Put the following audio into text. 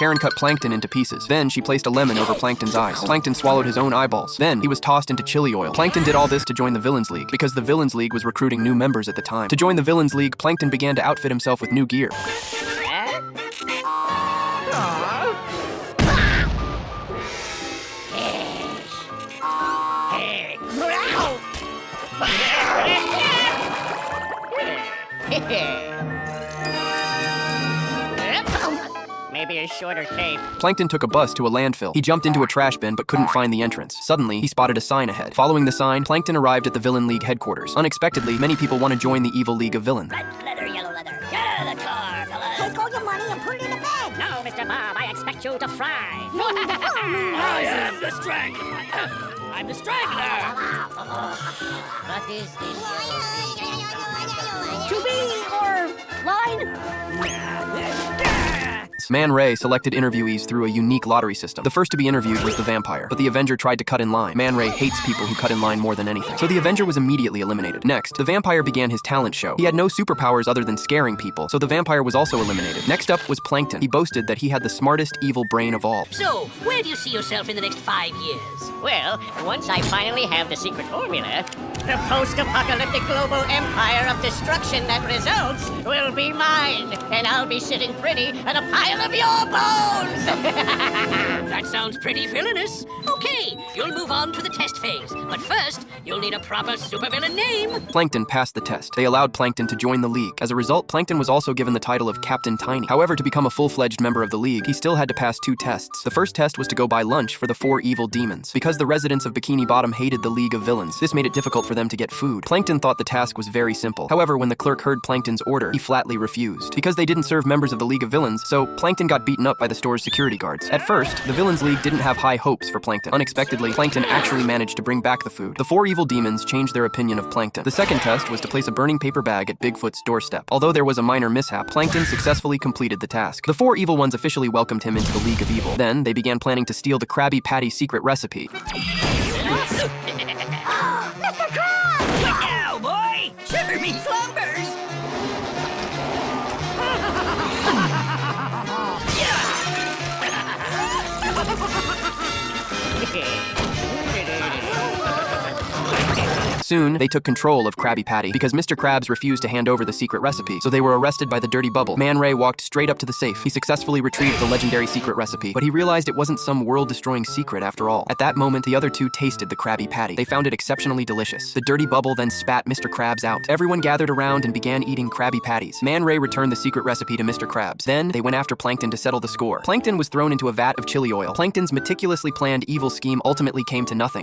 Karen cut Plankton into pieces. Then she placed a lemon over Plankton's eyes. Plankton swallowed his own eyeballs. Then he was tossed into chili oil. Plankton did all this to join the Villains League, because the Villains League was recruiting new members at the time. To join the Villains League, Plankton began to outfit himself with new gear. Maybe a shorter tape. Plankton took a bus to a landfill. He jumped into a trash bin but couldn't find the entrance. Suddenly, he spotted a sign ahead. Following the sign, Plankton arrived at the Villain League headquarters. Unexpectedly, many people want to join the evil League of Villains. Red leather, yellow leather. Get out of the car, fellas. Take all your money and put it in a bag. No, Mr. Bob, I expect you to fry. I am the Strangler. I'm the Strangler. What is this? To be or line? Man Ray selected interviewees through a unique lottery system. The first to be interviewed was the vampire, but the Avenger tried to cut in line. Man Ray hates people who cut in line more than anything, so the Avenger was immediately eliminated. Next, the vampire began his talent show. He had no superpowers other than scaring people, so the vampire was also eliminated. Next up was Plankton. He boasted that he had the smartest evil brain of all. So, where do you see yourself in the next 5 years? Well, once I finally have the secret formula, the post-apocalyptic global empire of destruction that results will be mine, and I'll be sitting pretty at a pile of your bones! That sounds pretty villainous. Okay, you'll move on to the test phase. But first, you'll need a proper supervillain name. Plankton passed the test. They allowed Plankton to join the League. As a result, Plankton was also given the title of Captain Tiny. However, to become a full-fledged member of the League, he still had to pass 2 tests. The first test was to go buy lunch for the 4 evil demons. Because the residents of Bikini Bottom hated the League of Villains, this made it difficult for them to get food. Plankton thought the task was very simple. However, when the clerk heard Plankton's order, he flatly refused. Because they didn't serve members of the League of Villains, so Plankton got beaten up by the store's security guards. At first, the Villains League didn't have high hopes for Plankton. Unexpectedly, Plankton actually managed to bring back the food. The 4 evil demons changed their opinion of Plankton. The second test was to place a burning paper bag at Bigfoot's doorstep. Although there was a minor mishap, Plankton successfully completed the task. The 4 evil ones officially welcomed him into the League of Evil. Then, they began planning to steal the Krabby Patty secret recipe. Mr. Krabs! What now, boy? Shiver me slumbers! Soon, they took control of Krabby Patty because Mr. Krabs refused to hand over the secret recipe, so they were arrested by the Dirty Bubble. Man Ray walked straight up to the safe. He successfully retrieved the legendary secret recipe, but he realized it wasn't some world-destroying secret after all. At that moment, the other 2 tasted the Krabby Patty. They found it exceptionally delicious. The Dirty Bubble then spat Mr. Krabs out. Everyone gathered around and began eating Krabby Patties. Man Ray returned the secret recipe to Mr. Krabs. Then, they went after Plankton to settle the score. Plankton was thrown into a vat of chili oil. Plankton's meticulously planned evil scheme ultimately came to nothing.